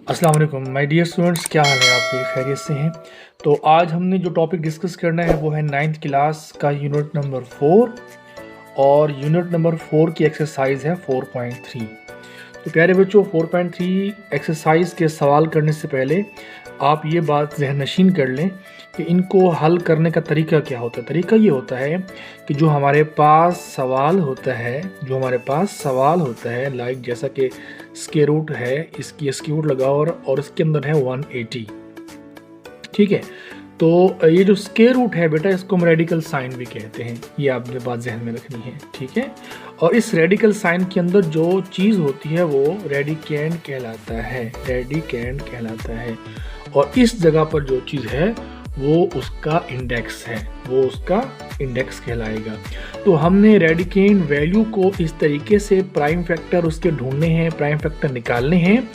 अस्सलाम वालेकुम my dear students, क्या हाल है आपके? खैरियत से हैं? तो आज हमने जो टॉपिक डिस्कस करना है वो है 9th क्लास का यूनिट नंबर 4 और यूनिट नंबर 4 की एक्सरसाइज है 4.3। तो प्यारे बच्चों, 4.3 एक्सरसाइज के सवाल करने से पहले आप ये बात ज़हन-नशीन कर लें कि इनको हल करने का तरीका क्या होता है। तरीका ये होता है कि जो हमारे पास सवाल होता है लाइक जैसा कि स्क्वायर रूट है, इसकी स्क्वायर रूट लगाओ और इसके अंदर है 180। ठीक है, तो ये जो स्क्वायर रूट है बेटा, इसको हम रेडिकल साइन भी कहते हैं। ये आपने बात जहन में रखनी है, ठीक है। और इस रेडिकल साइन के अंदर जो चीज़ होती है वो रेडिकेंड कहलाता है। और इस जगह पर जो चीज़ है वो उसका इंडेक्स कहलाएगा। तो हमने रेडिकेंड वैल्यू को इस तरीके से प्राइम फैक्टर उसके ढूंढने हैं, प्राइम फैक्टर निकालने हैं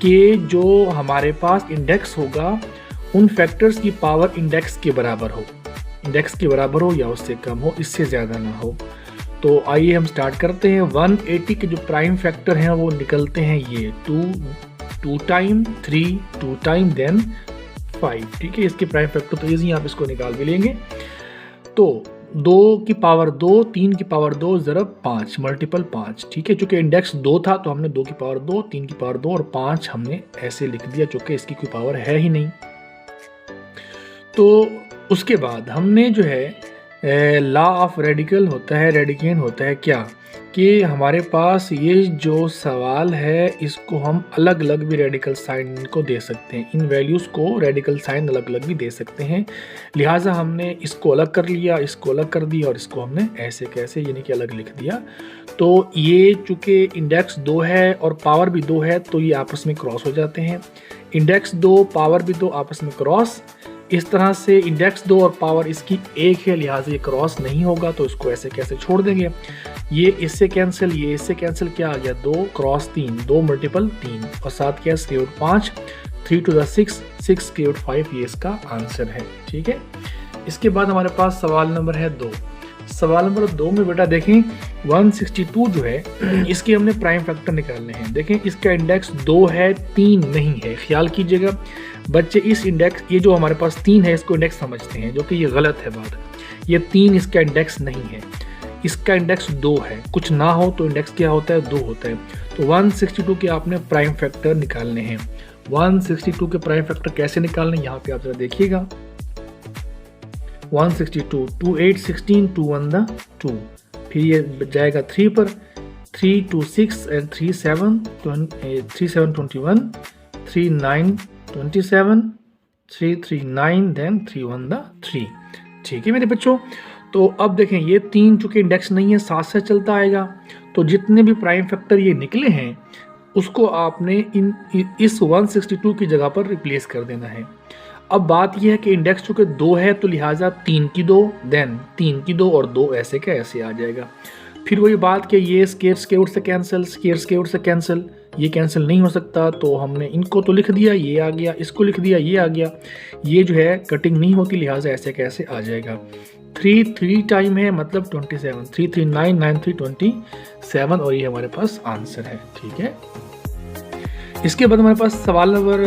कि जो हमारे पास इंडेक्स होगा उन फैक्टर्स की पावर इंडेक्स के बराबर हो या उससे कम हो, इससे ज़्यादा ना हो। तो आइए हम स्टार्ट करते हैं। 180 के जो प्राइम फैक्टर हैं वो निकलते हैं ये 2 टाइम 3 2 टाइम देन 5। ठीक है, इसके प्राइम फैक्टर तो ईजी, आप इसको निकाल भी लेंगे। तो 2 की पावर 2, 3 की पावर 2 ज़रब 5 मल्टीपल 5। ठीक है, चूंकि इंडेक्स 2 था तो हमने 2 की पावर 2, 3 की पावर 2 और 5 हमने ऐसे लिख दिया, चूंकि इसकी कोई पावर है ही नहीं। तो उसके बाद हमने जो है लॉ ऑफ रेडिकेंड होता है क्या कि हमारे पास ये जो सवाल है इसको हम अलग अलग भी रेडिकल साइन को दे सकते हैं। इन वैल्यूज़ को रेडिकल साइन अलग अलग भी दे सकते हैं। लिहाजा हमने इसको अलग कर लिया, इसको अलग कर दिया और इसको हमने ऐसे कैसे यानी कि अलग लिख दिया। तो ये चूँकि इंडेक्स 2 है और पावर भी 2 है तो ये आपस में क्रॉस हो जाते हैं। इंडेक्स 2 पावर भी 2 आपस में क्रॉस। इस तरह से इंडेक्स 2 और पावर इसकी 1 है, लिहाजा ये क्रॉस नहीं होगा, तो इसको ऐसे कैसे छोड़ देंगे। ये इससे कैंसिल, ये इससे कैंसिल, क्या आ गया 2 क्रॉस 3, 2 मल्टीपल 3 और साथ क्या square root 5, 3 to the 6, 6 square root 5, ये इसका आंसर है। ठीक है, इसके बाद हमारे पास सवाल नंबर है 2। सवाल नंबर 2 में बेटा देखें 162 जो है इसके हमने प्राइम फैक्टर निकालने हैं। देखें इसका इंडेक्स 2 है, 3 नहीं है। ख्याल कीजिएगा बच्चे, इस इंडेक्स ये जो हमारे पास 3 है इसको इंडेक्स समझते हैं, जो कि ये गलत है बात। ये 3 इसका इंडेक्स नहीं है, इसका इंडेक्स 2 है। कुछ ना हो तो इंडेक्स क्या होता है, 2 होता है। तो 162 के आपने प्राइम फैक्टर निकालने हैं। 162 के प्राइम फैक्टर कैसे निकालने, यहाँ पे आप जरा देखिएगा। 162 2 8 16 2 1 द 2, फिर ये जाएगा 3 पर, 3 2 6 एंड 3 7 3 7 21, 3 9 27, 3 3 9 देन 3 1 द 3। ठीक है मेरे बच्चों, तो अब देखें ये 3 चूँकि इंडेक्स नहीं है, साथ से चलता आएगा। तो जितने भी प्राइम फैक्टर ये निकले हैं उसको आपने इस 162 की जगह पर रिप्लेस कर देना है। अब बात यह है कि इंडेक्स चूँकि 2 है तो लिहाजा 3 की 2 देन 3 की 2 और 2 ऐसे का ऐसे आ जाएगा। फिर वही बात कि ये स्क्वायर रूट से कैंसिल, ये कैंसिल नहीं हो सकता, तो हमने इनको तो लिख दिया, ये आ गया, इसको लिख दिया, ये आ गया। ये जो है कटिंग नहीं होती, लिहाजा ऐसे कैसे आ जाएगा। 3 टाइम है मतलब 27, 3 3 9 9 3 27 और ये हमारे पास आंसर है। ठीक है, इसके बाद हमारे पास सवाल नंबर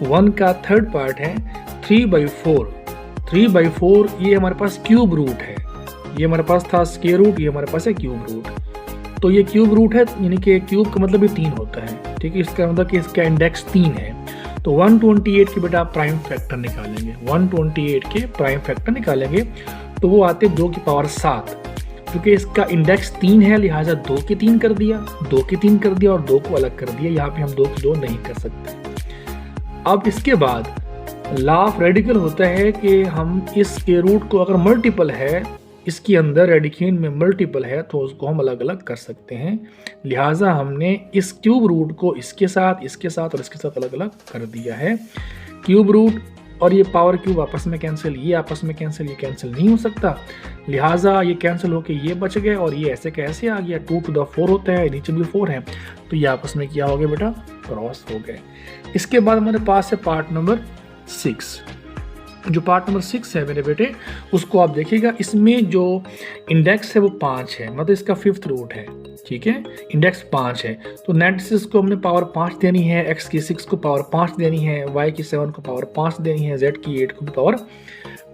1 का थर्ड पार्ट है 3/4। 3/4 ये हमारे पास क्यूब रूट है। ये हमारे पास था स्क्वायर रूट, ये हमारे पास है क्यूब रूट। तो ये क्यूब रूट है, यानी कि क्यूब का मतलब ये 3 होता है। ठीक है, इसका मतलब कि इसका इंडेक्स 3 है। तो 128 के बेटा आप प्राइम फैक्टर निकालेंगे। 128 के प्राइम फैक्टर निकालेंगे तो वो आते 2 की पावर 7। क्योंकि इसका इंडेक्स 3 है लिहाजा 2 की 3 कर दिया, 2 की 3 कर दिया और 2 को अलग कर दिया। यहाँ पे हम 2 की 2 नहीं कर सकते। अब इसके बाद लॉ ऑफ रेडिकल होता है कि हम इस के रूट को अगर मल्टीपल है, इसके अंदर रेडिकेंड में मल्टीपल है, तो उसको हम अलग अलग कर सकते हैं। लिहाजा हमने इस क्यूब रूट को इसके साथ और इसके साथ अलग अलग कर दिया है। क्यूब रूट और ये पावर क्यूब आपस में कैंसिल, ये आपस में कैंसिल, ये कैंसिल नहीं हो सकता, लिहाजा ये कैंसिल होके ये बच गए और ये ऐसे कैसे आ गया। 2 टू द 4 होता है, नीचे भी 4 है, तो ये आपस में क्या हो गया बेटा, क्रॉस हो गए। इसके बाद हमारे पास है पार्ट नंबर 6। जो पार्ट नंबर 6 है मेरे बेटे, उसको आप देखिएगा। इसमें जो इंडेक्स है वो 5 है, मतलब इसका 5th रूट है, ठीक है। इंडेक्स 5 है, तो 96 को हमने पावर 5 देनी है, x की 6 को पावर 5 देनी है, y की 7 को पावर 5 देनी है, z की 8 को भी पावर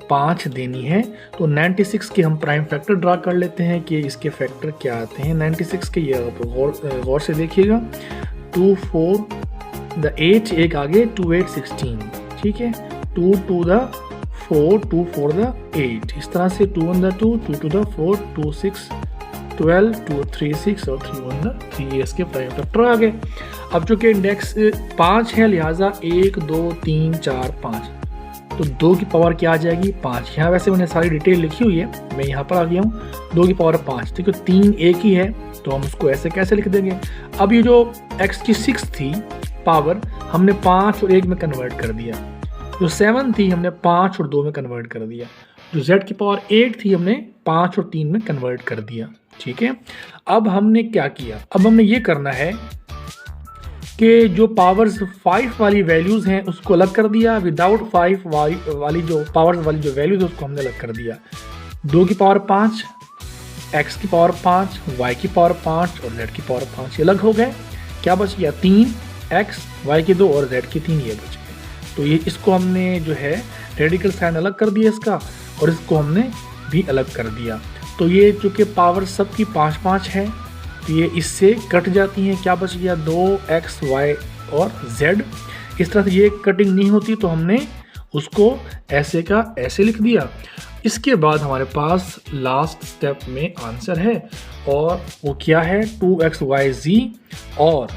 5 देनी है। तो 96 के हम प्राइम फैक्टर ड्रा कर लेते हैं कि इसके फैक्टर क्या आते हैं 96 के। ये आप गौर से देखिएगा, 2 4 द 8 एक आगे 2 8 16, ठीक है। 2 2 द 4 2 4 द 8, इस तरह से 2 1 द 2 2 2 द 4 2 6 12 2 3 6 और 3 1 द 3, ये इसके प्राइम फैक्टर आ गए। अब चूंकि इंडेक्स 5 है, लिहाजा 1 2 3 4 5, तो 2 की पावर क्या आ जाएगी 5। यहाँ वैसे मैंने सारी डिटेल लिखी हुई है, मैं यहाँ पर आ गया हूँ। 2 की पावर 5, ठीक है। 3 एक ही है, तो हम उसको ऐसे कैसे लिख देंगे। अब ये जो x की 6 थी पावर, हमने 5 और 1 में कन्वर्ट कर दिया। जो 7 थी हमने 5 और 2 में कन्वर्ट कर दिया। जो z की पावर 8 थी हमने 5 और 3 में कन्वर्ट कर दिया, ठीक है। अब हमने क्या किया, अब हमने ये करना है कि जो पावर्स 5 वाली वैल्यूज़ हैं उसको अलग कर दिया, विदाउट 5 वाली जो पावर्स वाली जो वैल्यूज़ है उसको हमने अलग कर दिया। 2 की पावर 5, x की पावर 5, y की पावर 5 और z की पावर 5, ये अलग हो गए। क्या बच गया 3, x, y की 2 और z की 3, ये बच गए। तो ये इसको हमने जो है रेडिकल साइन अलग कर दिया इसका, और इसको हमने भी अलग कर दिया। तो ये चूँकि पावर सबकी 5 5 है, तो ये इससे कट जाती हैं। क्या बच गया 2x, y और z। इस तरह से ये कटिंग नहीं होती, तो हमने उसको ऐसे का ऐसे लिख दिया। इसके बाद हमारे पास लास्ट स्टेप में आंसर है, और वो क्या है 2xyz, और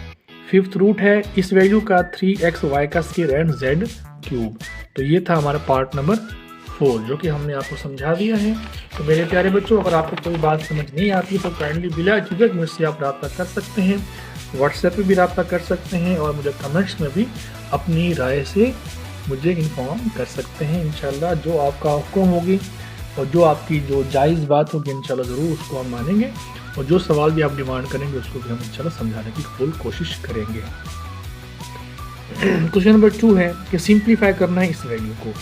5th रूट है इस वैल्यू का 3xy का स्क्वायर एंड z क्यूब। तो ये था हमारा पार्ट नंबर 4, जो कि हमने आपको समझा दिया है। तो मेरे प्यारे बच्चों, अगर आपको कोई बात समझ नहीं आती तो काइंडली बिला झिझक मुझसे आप रब्ता कर सकते हैं, व्हाट्सएप पे भी रब्ता कर सकते हैं, और मुझे कमेंट्स में भी अपनी राय से मुझे इन्फॉर्म कर सकते हैं। इंशाल्लाह जो आपका हुक्म होगी और जो आपकी जो जायज़ बात होगी इंशाल्लाह ज़रूर उसको हम मानेंगे, और जो सवाल भी आप डिमांड करेंगे उसको भी हम इंशाल्लाह समझाने की फुल कोशिश करेंगे। क्वेश्चन नंबर 2 है कि सिंप्लीफाई करना है इस वैल्यू को।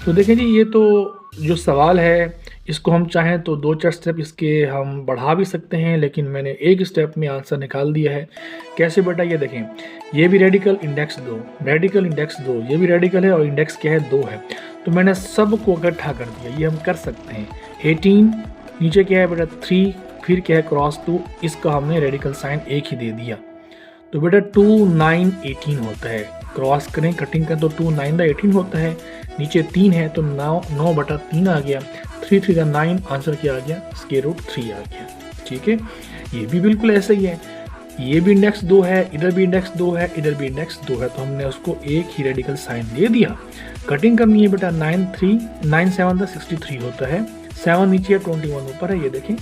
तो देखें जी, ये तो जो सवाल है इसको हम चाहें तो 2-4 स्टेप इसके हम बढ़ा भी सकते हैं, लेकिन मैंने एक स्टेप में आंसर निकाल दिया है। कैसे बेटा, ये देखें, ये भी रेडिकल इंडेक्स 2, रेडिकल इंडेक्स 2, ये भी रेडिकल है और इंडेक्स क्या है 2 है। तो मैंने सब को इकट्ठा कर दिया, ये हम कर सकते हैं। 18 नीचे क्या है बेटा 3, फिर क्या है क्रॉस 2, इसका हमने रेडिकल साइन 1 ही दे दिया। तो बेटा 2 9 18 होता है। क्रॉस करें, कटिंग करें तो 2 9 18 होता है। नीचे 3 है तो 9 बटा 3 आ गया। 3 3 9, आंसर क्या आ गया स्क्वायर रूट 3 आ गया, ठीक है। ये भी बिल्कुल ऐसा ही है, ये भी इंडेक्स 2 है, इधर भी इंडेक्स 2 है, इधर भी इंडेक्स 2 है, तो हमने उसको एक ही रेडिकल साइन दे दिया। कटिंग करनी है बेटा 9 7 63 होता है। 7 नीचे है 21 ऊपर है, ये देखें।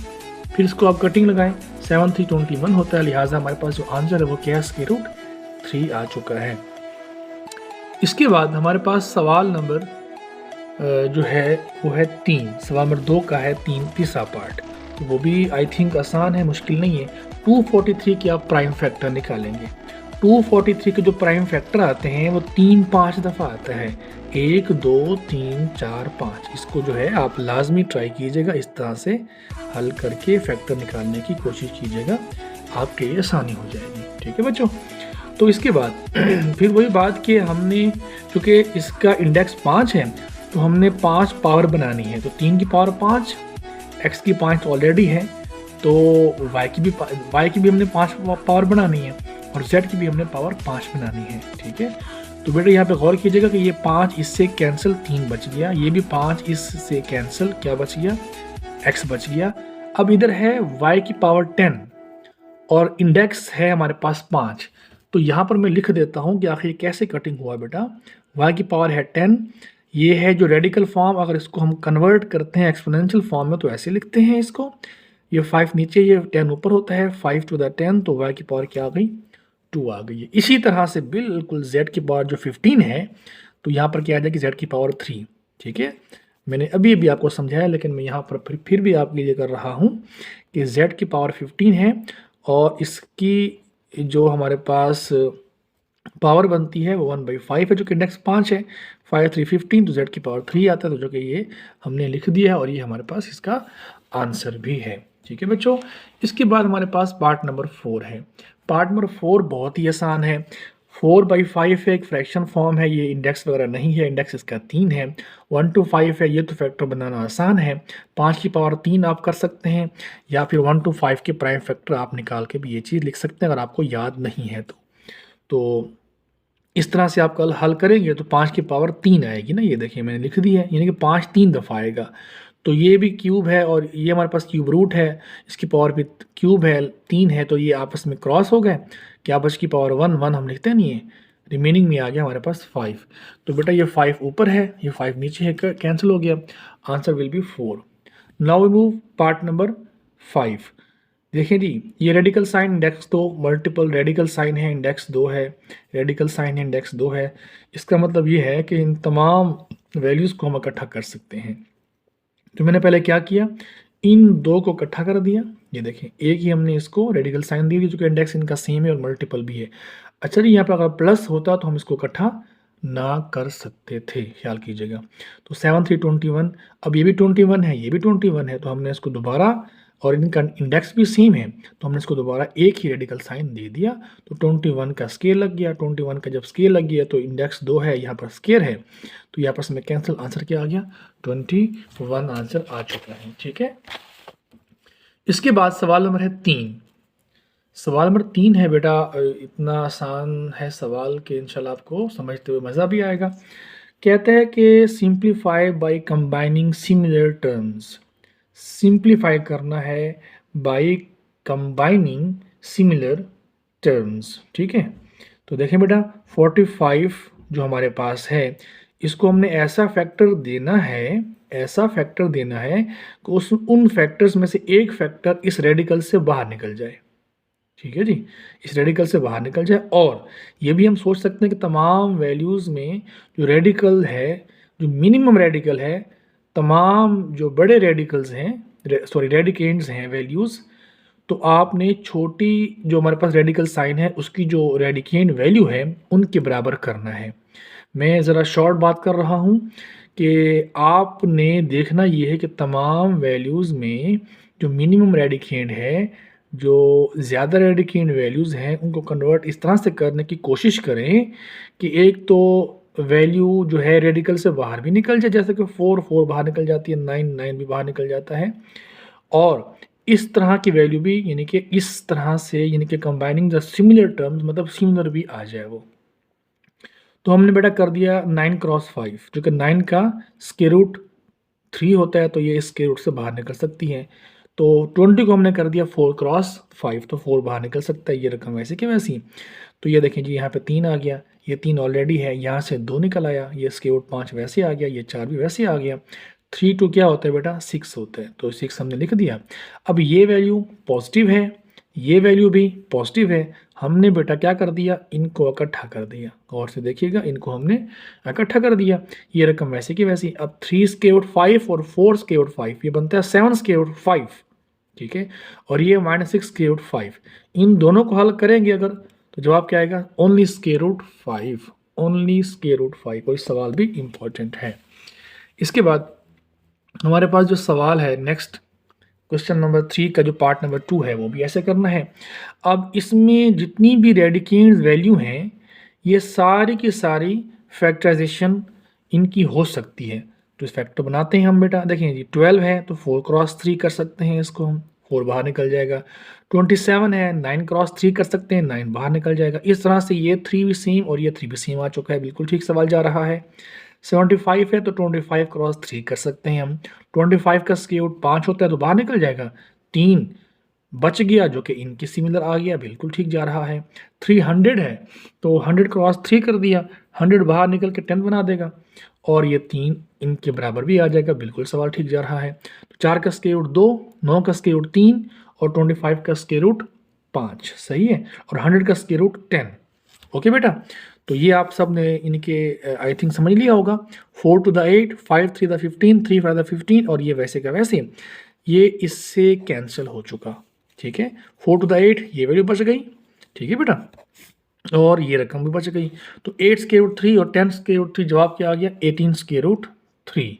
फिर इसको आप कटिंग लगाएं, 7 3 21 होता है, लिहाजा हमारे पास जो आंसर है वो क्या है स्क्वायर रूट 3 आ चुका है। इसके बाद हमारे पास सवाल नंबर जो है वो है 3, सवाल नंबर 2 का है 3, तीसरा पार्ट। तो वो भी आई थिंक आसान है, मुश्किल नहीं है। 243 के आप प्राइम फैक्टर निकालेंगे। 243 के जो प्राइम फैक्टर आते हैं वो 3-5 दफ़ा आता है, 1 2 3 4 5। इसको जो है आप लाजमी ट्राई कीजिएगा, इस तरह से हल करके फैक्टर निकालने की कोशिश कीजिएगा, आपके लिए आसानी हो जाएगी, ठीक है बच्चों। तो इसके बाद फिर वही बात कि हमने चूँकि इसका इंडेक्स 5 है तो हमने 5 पावर बनानी है। तो 3 की पावर 5, x की 5 ऑलरेडी है, तो y की भी हमने 5 पावर बनानी है, और z की भी हमने पावर 5 बनानी है, ठीक है। तो बेटा यहाँ पे गौर कीजिएगा कि ये 5 इससे कैंसिल, 3 बच गया, ये भी 5 इससे कैंसिल, क्या बच गया x बच गया। अब इधर है y की पावर 10 और इंडेक्स है हमारे पास 5। तो यहाँ पर मैं लिख देता हूँ कि आखिर कैसे कटिंग हुआ बेटा। y की पावर है 10, ये है जो रेडिकल फॉर्म, अगर इसको हम कन्वर्ट करते हैं एक्सपोनेंशियल फॉर्म में तो ऐसे लिखते हैं इसको। ये 5 नीचे, ये 10 ऊपर होता है, 5 to the 10, तो y की पावर क्या आ गई 2 आ गई है। इसी तरह से बिल्कुल z की पावर जो 15 है, तो यहाँ पर क्या आ जाएगी z की पावर 3, ठीक है। मैंने अभी भी आपको समझाया, लेकिन मैं यहाँ पर फिर भी आपके लिए कर रहा हूँ कि z की पावर 15 है, और इसकी जो हमारे पास पावर बनती है वो 1/5 है, जो कि इंडेक्स 5 है। 5 3 15, तो z की पावर 3 आता है, तो जो कि ये हमने लिख दिया है और ये हमारे पास इसका आंसर भी है। ठीक है बच्चों, इसके बाद हमारे पास पार्ट नंबर 4 है। पार्ट नंबर 4 बहुत ही आसान है। 4/5 है, एक फ्रैक्शन फॉर्म है, ये इंडेक्स वगैरह नहीं है, इंडेक्स इसका 3 है। 1 to 5 है, ये तो फैक्टर बनाना आसान है। 5 की पावर 3 आप कर सकते हैं, या फिर 1 to 5 के प्राइम फैक्टर आप निकाल के भी ये चीज़ लिख सकते हैं अगर आपको याद नहीं है तो इस तरह से आप कल हल करेंगे तो 5 की पावर 3 आएगी ना, ये देखिए मैंने लिख दी है, यानी कि 5 3 दफ़ा आएगा। तो ये भी क्यूब है और ये हमारे पास क्यूब रूट है, इसकी पावर भी क्यूब है, 3 है, तो ये आपस में क्रॉस हो गए। क्या बच की पावर 1 1 हम लिखते नहीं है, रिमेनिंग में आ गया हमारे पास 5। तो बेटा ये 5 ऊपर है, ये 5 नीचे है, कैंसिल हो गया, answer will be 4। Now we move part number 5। देखिए जी, ये radical sign index 2, multiple radical sign है, इंडेक्स 2 है, रेडिकल साइन है, इंडेक्स 2 है। इसका मतलब ये है कि इन तमाम वैल्यूज़ को हम इकट्ठा कर सकते हैं। तो मैंने पहले क्या किया, इन दो को इकट्ठा कर दिया। ये देखें, एक ही हमने इसको रेडिकल साइन दी थी, जो कि इंडेक्स इनका सेम है और मल्टीपल भी है। अच्छा जी, यहाँ पर अगर प्लस होता तो हम इसको इकट्ठा ना कर सकते थे, ख्याल कीजिएगा। तो 7 3 21, अब ये भी 21 है, ये भी 21 है, तो हमने इसको दोबारा, और इनका इंडेक्स भी सेम है, तो हमने इसको दोबारा एक ही रेडिकल साइन दे दिया। तो 21 का स्केयर लग गया, 21 का जब स्केयर लग गया तो इंडेक्स 2 है, यहाँ पर स्केयर है, तो यहाँ पर में कैंसिल, आंसर क्या आ गया, 21 आंसर आ चुका है। ठीक है, इसके बाद सवाल नंबर है 3। सवाल नंबर 3 है बेटा, इतना आसान है सवाल कि इंशाल्लाह आपको समझते हुए मज़ा भी आएगा। कहते हैं कि simplify by combining similar terms. Simplify करना है बाय कंबाइनिंग सिमिलर टर्म्स। ठीक है, तो देखें बेटा 45 जो हमारे पास है, इसको हमने ऐसा फैक्टर देना है, ऐसा फैक्टर देना है कि उस उन फैक्टर्स में से एक फैक्टर इस रेडिकल से बाहर निकल जाए। ठीक है जी, इस रेडिकल से बाहर निकल जाए। और ये भी हम सोच सकते हैं कि तमाम वैल्यूज़ में जो रेडिकल है, जो मिनिमम रेडिकल है, तमाम जो बड़े रेडिकल्स हैं, सॉरी रेडिकेंड्स हैं वैल्यूज़, तो आपने छोटी जो हमारे पास रेडिकल साइन है उसकी जो रेडिकेंड वैल्यू है उनके बराबर करना है। मैं ज़रा शॉर्ट बात कर रहा हूँ कि आपने देखना ये है कि तमाम वैल्यूज़ में जो मिनिमम रेडिकेंड है, जो ज़्यादा रेडिकेंड वैल्यूज़ हैं, उनको कन्वर्ट इस तरह से करने की कोशिश करें कि एक तो वैल्यू जो है रेडिकल से बाहर भी निकल जाए, जैसे कि 4 4 बाहर निकल जाती है, 9 9 भी बाहर निकल जाता है, और इस तरह की वैल्यू भी, यानी कि इस तरह से, यानी कि कंबाइनिंग द सिमिलर टर्म्स, मतलब सिमिलर भी आ जाए वो। तो हमने बेटा कर दिया 9 क्रॉस 5, जो कि 9 का स्क्वायर रूट 3 होता है, तो ये स्क्वायर रूट से बाहर निकल सकती है। तो 20 को हमने कर दिया 4 क्रॉस 5, तो 4 बाहर निकल सकता है, ये रकम वैसे कि वैसी। तो ये देखें जी, यहाँ पे 3 आ गया, ये 3 ऑलरेडी है, यहाँ से 2 निकल आया, ये स्क्वायर रूट 5 वैसे आ गया, ये 4 भी वैसे आ गया। 3 2 क्या होता है बेटा, 6 होता है, तो 6 हमने लिख दिया। अब ये वैल्यू पॉजिटिव है, ये वैल्यू भी पॉजिटिव है, हमने बेटा क्या कर दिया, इनको इकट्ठा कर दिया। और से देखिएगा, इनको हमने इकट्ठा कर दिया, ये रकम वैसे की वैसी। अब 3 स्क्वायर रूट 5 और 4 स्क्वायर रूट 5, ये बनता है 7 स्क्वायर रूट 5। ठीक है, और ये -6 स्क्वायर रूट 5, इन दोनों को हल करेंगे अगर, तो जवाब क्या आएगा, only square root 5, only square root 5। और इस सवाल भी इंपॉर्टेंट है। इसके बाद हमारे पास जो सवाल है नेक्स्ट, क्वेश्चन नंबर 3 का जो पार्ट नंबर 2 है, वो भी ऐसे करना है। अब इसमें जितनी भी रेडिकेंड वैल्यू हैं, ये सारी की सारी फैक्टराइजेशन इनकी हो सकती है। तो इस फैक्टर बनाते हैं हम बेटा, देखें जी 12 है तो 4 क्रॉस 3 कर सकते हैं, इसको हम 4 बाहर निकल जाएगा। 27 है, 9 क्रॉस 3 कर सकते हैं, 9 बाहर निकल जाएगा। इस तरह से ये 3 भी सेम और ये 3 भी सेम आ चुका है, बिल्कुल ठीक सवाल जा रहा है। 75 है तो 25 क्रॉस 3 कर सकते हैं हम। 25 का स्क्वायर रूट 5 होता है, तो बाहर निकल जाएगा, 3 बच गया, जो कि इनके सिमिलर आ गया, बिल्कुल ठीक जा रहा है। 300 है तो 100 क्रॉस 3 कर दिया, 100 बाहर निकल के 10 बना देगा, और ये 3 इनके बराबर भी आ जाएगा, बिल्कुल सवाल ठीक जा रहा है। तो 4 का स्क्वायर रूट 2, 9 का स्क्वायर रूट 3 और 25 का स्क्वायर रूट 5, सही है, और 100 का स्क्वायर रूट 10। ओके बेटा, तो ये आप सब ने इनके आई थिंक समझ लिया होगा। 4 to the 8, 5 3 the 15, 3 5 the 15, और ये वैसे का वैसे, ये इससे कैंसिल हो चुका। ठीक है, 4 to the 8 ये वैल्यू बच गई। ठीक है बेटा, और ये रकम भी बच गई। तो 8 स्क्वायर रूट 3 और 10 स्क्वायर रूट 3 जवाब क्या आ गया? 18 square root 3।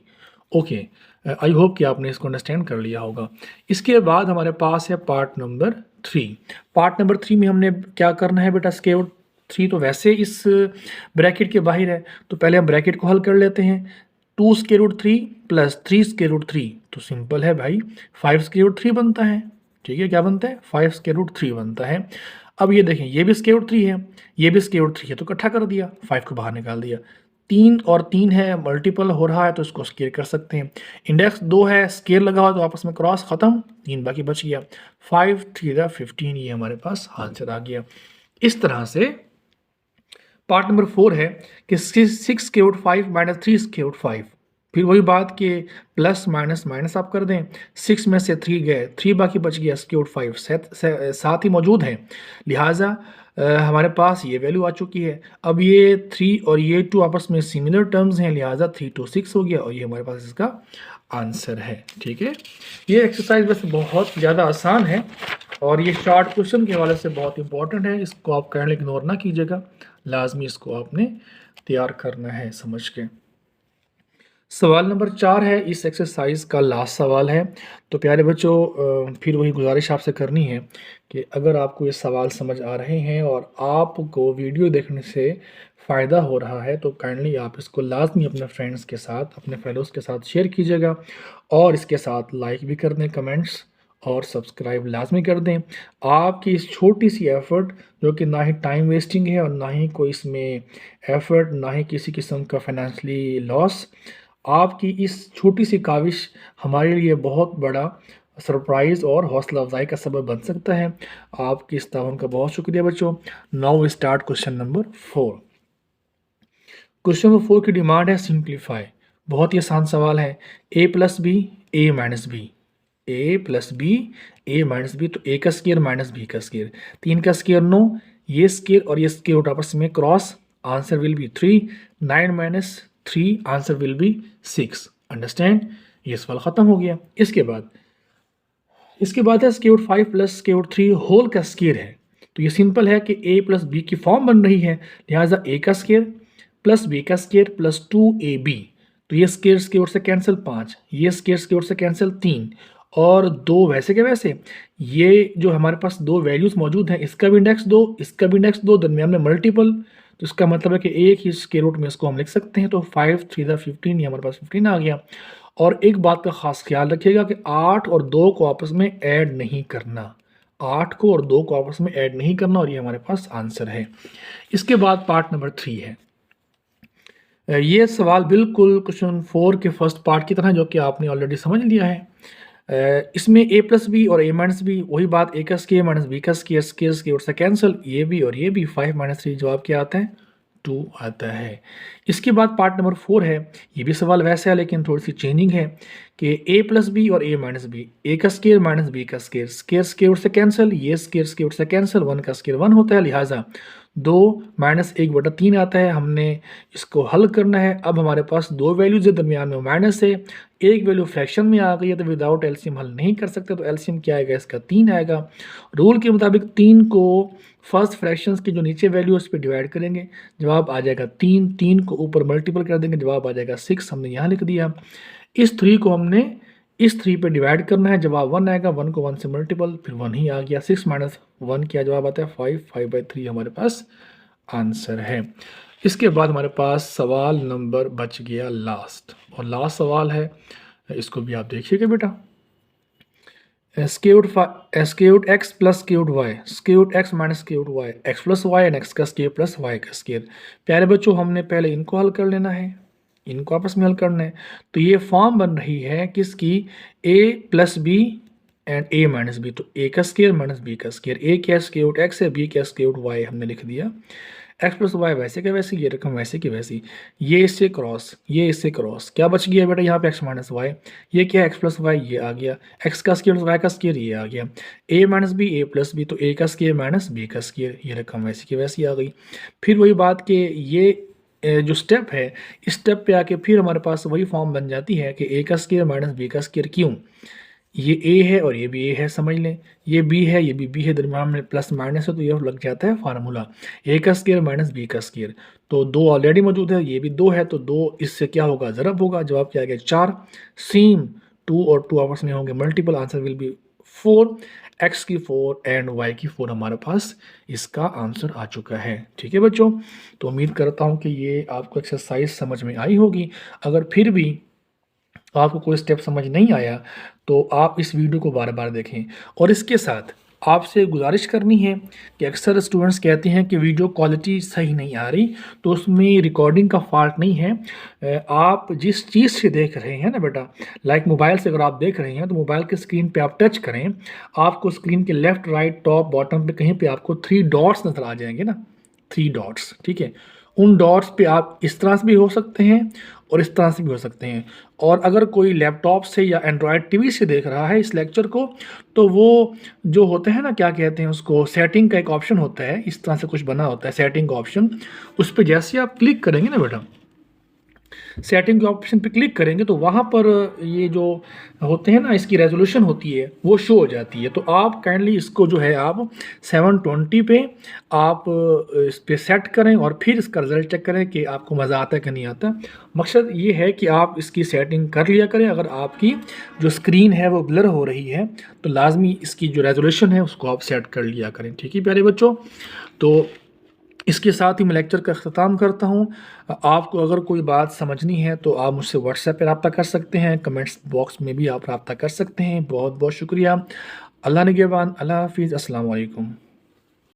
Okay, I hope कि आपने इसको अंडरस्टैंड कर लिया होगा। इसके बाद हमारे पास है पार्ट नंबर 3। पार्ट नंबर 3 में हमने क्या करना है बेटा? स्क्वायर रूट 3 तो वैसे इस ब्रैकेट के बाहर है, तो पहले हम ब्रैकेट को हल कर लेते हैं। 2 square root 3 plus 3 square root 3, तो सिंपल है भाई, 5 स्क्वायर रूट 3 बनता है। ठीक है, क्या बनता है? 5 स्क्वायर रूट 3 बनता है। अब ये देखें, ये भी स्क्वायर रूट 3 है, ये भी स्क्वायर रूट 3 है, तो इकट्ठा कर दिया, 5 को बाहर निकाल दिया। 3 और 3 है, मल्टीपल हो रहा है तो इसको स्क्वायर कर सकते हैं। इंडेक्स 2 है, स्क्वायर लगा हुआ तो आपस में क्रॉस खत्म, 3 बाकी बच गया। 5 3 15, ये हमारे पास आंसर आ गया। इस तरह से पार्ट नंबर 4 है कि 6 square root 5 minus 3 square root 5। फिर वही बात कि प्लस माइनस माइनस आप कर दें, 6 में से 3 गए, 3 बाकी बच गया, स्क्वायर रूट 5 साथ ही मौजूद है, लिहाजा हमारे पास ये वैल्यू आ चुकी है। अब ये 3 और ये 2 आपस में सिमिलर टर्म्स हैं, लिहाजा 3 2 6 हो गया और ये हमारे पास इसका आंसर है। ठीक है, ये एक्सरसाइज वैसे बहुत ज़्यादा आसान है और ये शॉर्ट क्वेश्चन के हवाले से बहुत इंपॉर्टेंट है, इसको आप कहने इग्नोर ना कीजिएगा, लाजमी इसको आपने तैयार करना है समझ के। सवाल नंबर 4 है, इस एक्सरसाइज का लास्ट सवाल है। तो प्यारे बच्चों, फिर वही गुजारिश आपसे करनी है कि अगर आपको ये सवाल समझ आ रहे हैं और आपको वीडियो देखने से फ़ायदा हो रहा है तो काइंडली आप इसको लाजमी अपने फ्रेंड्स के साथ, अपने फेलोज़ के साथ शेयर कीजिएगा और इसके साथ लाइक भी कर दें, कमेंट्स और सब्सक्राइब लाजमी कर दें। आपकी इस छोटी सी एफ़र्ट, जो कि ना ही टाइम वेस्टिंग है और ना ही कोई इसमें एफ़र्ट, ना ही किसी किस्म का फाइनेंशियली लॉस, आपकी इस छोटी सी काविश हमारे लिए बहुत बड़ा सरप्राइज़ और हौसला अफजाई का सबब बन सकता है। आपकी इस ताउन का बहुत शुक्रिया बच्चों। Now we start question number 4। Question number 4 की डिमांड है सिंप्लीफाई। बहुत ही आसान सवाल है। a plus B, A minus B, A plus B, A minus B, तो ए का स्क्वायर माइनस बी का स्क्वायर, 3 का स्क्वायर 9, ये स्क्वायर और ये स्क्वायर रूट आपस में cross, answer will be 3, 9 minus 3, answer will be 6। Understand? ये सवाल ख़त्म हो गया। इसके बाद है square root 5 plus square root 3 whole का स्क्वायर है। तो ये सिंपल है कि a प्लस बी की फॉर्म बन रही है, लिहाजा a का स्क्वायर प्लस बी का स्क्वायर प्लस 2ab, तो ये स्क्वायर स्क्वायर से कैंसिल 5, ये स्क्वायर स्क्वायर से कैंसिल 3 और 2 वैसे के वैसे। ये जो हमारे पास दो वैल्यूज़ मौजूद हैं, इसका भी इंडेक्स 2, इसका भी इंडेक्स 2, दरमियान में मल्टीपल, तो इसका मतलब है कि एक ही स्क्वायर रूट में इसको हम लिख सकते हैं। तो 5 3 15, ये हमारे पास 15 आ गया। और एक बात का ख़ास ख्याल रखिएगा कि 8 और 2 को आपस में ऐड नहीं करना, 8 को और 2 को आपस में ऐड नहीं करना, और ये हमारे पास आंसर है। इसके बाद पार्ट नंबर 3 है। ये सवाल बिल्कुल क्वेश्चन 4 के फर्स्ट पार्ट की तरह, जो कि आपने ऑलरेडी समझ लिया है। इसमें a प्लस बी और a माइनस बी, वही बात, a का स्क्वायर माइनस b का स्क्वायर, स्क्वायर स्क्वायर से कैंसिल, ये भी और ये भी, 5 माइनस 3 जवाब क्या आता है? 2 आता है। इसके बाद पार्ट नंबर 4 है। ये भी सवाल वैसा है लेकिन थोड़ी सी चेंजिंग है कि a प्लस बी और a माइनस बी, a का स्क्वायर माइनस b का स्क्वायर, स्क्वायर स्क्वायर से कैंसिल, ये स्क्वायर स्क्वायर से कैंसिल, 1 का स्क्वायर 1 होता है, लिहाजा 2 माइनस 1/3 आता है। हमने इसको हल करना है। अब हमारे पास दो वैल्यूज है, दरमियान में माइनस है, एक वैल्यू फ्रैक्शन में आ गई है, तो विदाउट एलसीएम हल नहीं कर सकते, तो एलसीएम क्या आएगा? इसका 3 आएगा। रूल के मुताबिक 3 को फर्स्ट फ्रैक्शंस की जो नीचे वैल्यू उस पर डिवाइड करेंगे, जवाब आ जाएगा 3, 3 को ऊपर मल्टीपल कर देंगे, जवाब आ जाएगा 6, हमने यहाँ लिख दिया। इस 3 को हमने इस 3 पे डिवाइड करना है, जवाब 1 आएगा, 1 को 1 से मल्टीपल, फिर 1 ही आ गया। 6 माइनस 1 क्या जवाब आता है? 5, 5/3 हमारे पास आंसर है। इसके बाद हमारे पास सवाल नंबर बच गया लास्ट, और लास्ट सवाल है, इसको भी आप देखिएगा बेटा। Square root X plus square root Y, square root X minus square root Y, X plus Y and X का स्क्वायर प्लस वाई का स्क्वायर। प्यारे बच्चों, हमने पहले इनको हल कर लेना है, इनको आपस में हल करना है। तो ये फॉर्म बन रही है किसकी? a plus B and a minus B, तो a का स्क्वायर माइनस b का स्क्वायर। a क्या स्क्वायर रूट एक्स है, b क्या स्क्वायर रूट वाई, हमने लिख दिया। एक्स प्लस वाई वैसे के वैसे, ये रकम वैसे की वैसी, ये इससे क्रॉस, ये इससे क्रॉस, क्या बच गया बेटा यहाँ पे? एक्स माइनस वाई, ये क्या है? एक्स प्लस वाई, ये आ गया। एक्स का स्क्वायर वाई का स्क्वायर, ये आ गया। ए minus B, A plus B, तो ए का स्क्वायर माइनस बी का स्क्वायर, ये रकम वैसी की वैसी आ गई। फिर वही बात कि ये जो स्टेप है, इस स्टेप पे आके फिर हमारे पास वही फॉर्म बन जाती है कि ए का स्क्वायर माइनस बी का स्क्वायर। क्यों? ये ए है और ये भी ए है, समझ लें। ये बी है, ये भी बी है, दरम्यान में प्लस माइनस है तो ये लग जाता है फार्मूला ए का स्क्वायर माइनस बी का स्क्वायर। तो 2 ऑलरेडी मौजूद है, ये भी 2 है, तो 2 इससे क्या होगा, ज़रब होगा। जवाब क्या आ गया 4। सेम 2 और 2 आपस में होंगे multiple, answer will be 4। X की 4 एंड वाई की 4 हमारे पास इसका आंसर आ चुका है। ठीक है बच्चों, तो उम्मीद करता हूँ कि ये आपको एक्सरसाइज समझ में आई होगी। अगर फिर भी आपको कोई स्टेप समझ नहीं आया तो आप इस वीडियो को बार बार देखें। और इसके साथ आपसे गुजारिश करनी है कि अक्सर स्टूडेंट्स कहते हैं कि वीडियो क्वालिटी सही नहीं आ रही, तो उसमें रिकॉर्डिंग का फॉल्ट नहीं है। आप जिस चीज़ से देख रहे हैं ना बेटा, लाइक मोबाइल से अगर आप देख रहे हैं तो मोबाइल के स्क्रीन पे आप टच करें, आपको स्क्रीन के लेफ़्ट राइट टॉप बॉटम पे कहीं पे आपको 3 डॉट्स नज़र आ जाएंगे ना, 3 डॉट्स, ठीक है। उन डॉट्स पे आप इस तरह से भी हो सकते हैं और इस तरह से भी हो सकते हैं। और अगर कोई लैपटॉप से या एंड्रॉयड टीवी से देख रहा है इस लेक्चर को, तो वो जो होते हैं ना, क्या कहते हैं उसको, सेटिंग का एक ऑप्शन होता है, इस तरह से कुछ बना होता है सेटिंग का ऑप्शन, उस पर जैसे आप क्लिक करेंगे ना बेटा, सेटिंग के ऑप्शन पे क्लिक करेंगे तो वहाँ पर ये जो होते हैं ना, इसकी रेजोल्यूशन होती है वो शो हो जाती है। तो आप काइंडली इसको जो है आप 720 पे आप इस पे सेट करें और फिर इसका रिजल्ट चेक करें कि आपको मज़ा आता है कि नहीं आता। मकसद ये है कि आप इसकी सेटिंग कर लिया करें। अगर आपकी जो स्क्रीन है वो ब्लर हो रही है तो लाजमी इसकी जो रेजोल्यूशन है उसको आप सेट कर लिया करें। ठीक है प्यारे बच्चों, तो इसके साथ ही मैं लेक्चर का अख्ताम करता हूँ। आपको अगर कोई बात समझनी है तो आप मुझसे व्हाट्सएप पर रब्ता कर सकते हैं, कमेंट्स बॉक्स में भी आप रब्ता कर सकते हैं। बहुत बहुत शुक्रिया। अल्लाह निगहबान, अल्लाह हाफिज़, अस्सलाम वालेकुम।